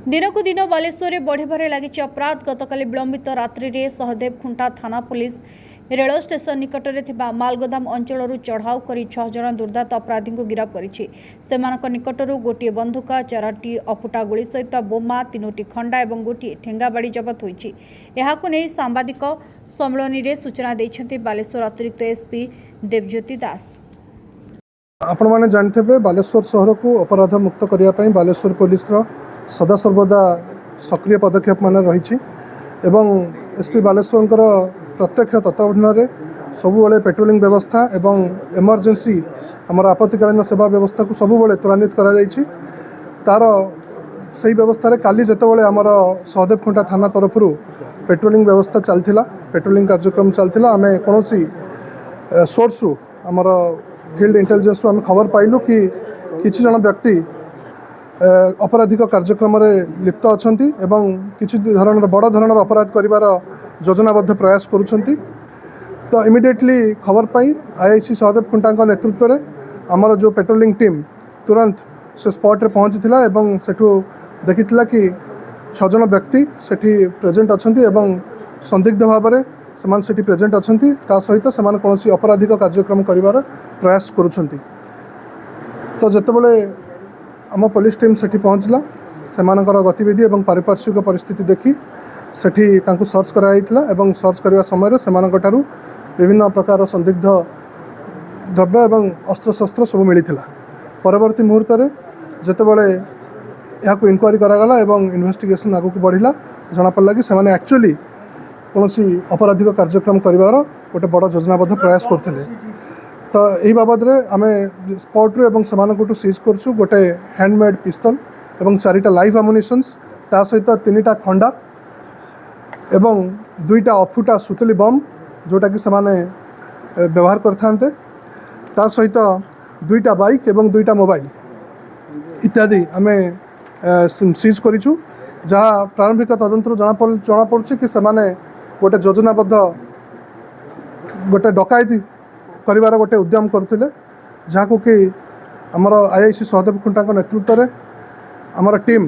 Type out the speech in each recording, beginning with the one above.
दिनकू दिन बालेश्वर में बढ़िबारे लगी अपराध। गतकाली विलंबित रात्रि में सहदेव खुंटा थाना पुलिस रेल स्टेशन निकट में मालगोदाम अंचल चढ़ाऊ कर 6 जन दुर्दात अपराधी को गिरफ्त कर निकट गोटे बंधुक 4टी अफुटा गुली सहित बोमा 3टी खंडा और गोटे ठेंगाबाड़ी जबत होती। नहीं सांबादिक सम्मेलन में सूचना देते बालेश्वर अतिरिक्त एसपी देवज्योति दास। आपण मैंने जानते बालेश्वर सहर को अपराध मुक्त करने बालेश्वर पुलिस सदा सर्वदा सक्रिय पदक्षेप मान रही एवं एसपी बालेश्वर प्रत्यक्ष तत्वावधान सबुबले पेट्रोलिंग व्यवस्था एवं इमरजेंसी आमर आपत्तिकालीन सेवा व्यवस्था को सबुबले त्वरान्वित करा जायछि। तार सही व्यवस्था काली जितेबाला आमर सहदेव खुंटा थाना तरफ पेट्रोलिंग व्यवस्था चलता पेट्रोलिंग कार्यक्रम चलता आम कौन सोर्स आमर फील्ड इंटेलिजेंस आम खबर पाइलु कि किछि जन व्यक्ति अपराधिक कार्यक्रम लिप्त अच्छा किसी धरण बड़ धरण अपराध कर योजनाबद्ध प्रयास करुँच। तो इमिडिएटली खबर पाई आईआईसी सहदेव खुंटा नेतृत्व में आमर जो पेट्रोलिंग टीम तुरंत से स्पॉट रे पहुँची एवं सेठू देखी कि 6 जन व्यक्ति सेठी प्रेजेंट अच्छा संदिग्ध भाव में से प्रेजेंट अच्छा सहित से कौन आपराधिक कार्यक्रम कर प्रयास करुँच। तो जितेबाला आम पुलिस टीम सेठी पहुँचला से गतिविधि और पारिपार्श्विक परिस्थिति देखी सेठी तांकु सर्च कराइथिला एवं सर्च करने समय से विभिन्न प्रकार संदिग्ध द्रव्य एवं अस्त्रशस्त्र सब मिलता। परवर्ती मुहूर्त में जितेबाला यहाँ इनक्वारी करागला एवं इन्वेस्टिगेशन आगू को बढ़ला जना पड़ला कि सेमाने एक्चुअली कौन अपराधिक कार्यक्रम कर गोटे बड़ योजनाबद्ध प्रयास करते। तो यही बाबद आम स्पॉट एवं से सीज करूँ गोटे हैंडमेड पिस्तल एवं 4टा लाइव एमुनिशंस ता सहित 3टा खंडा एवं 2टा अफुटा सुतली बम जोटा कि सेमाने व्यवहार करते ता सहित 2टा बाइक एवं 2टा मोबाइल इत्यादि आम सीज करूँ। जहाँ प्रारंभिक तदंतर जना पड़ुछि कि सेमाने गोटे योजनाबद्ध गोटे डकायती कर गोटे उद्यम करते जहाँ कि आमर आईआईसी सहदेव खुंटा नेतृत्व में आमर टीम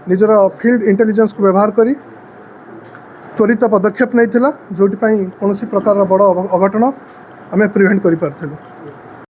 निजर फील्ड इंटेलिजेंस को व्यवहार करी त्वरित पदक्षेप नहीं जो कौन प्रकार बड़ अघटन आम प्रिवेंट कर पार्थिलु।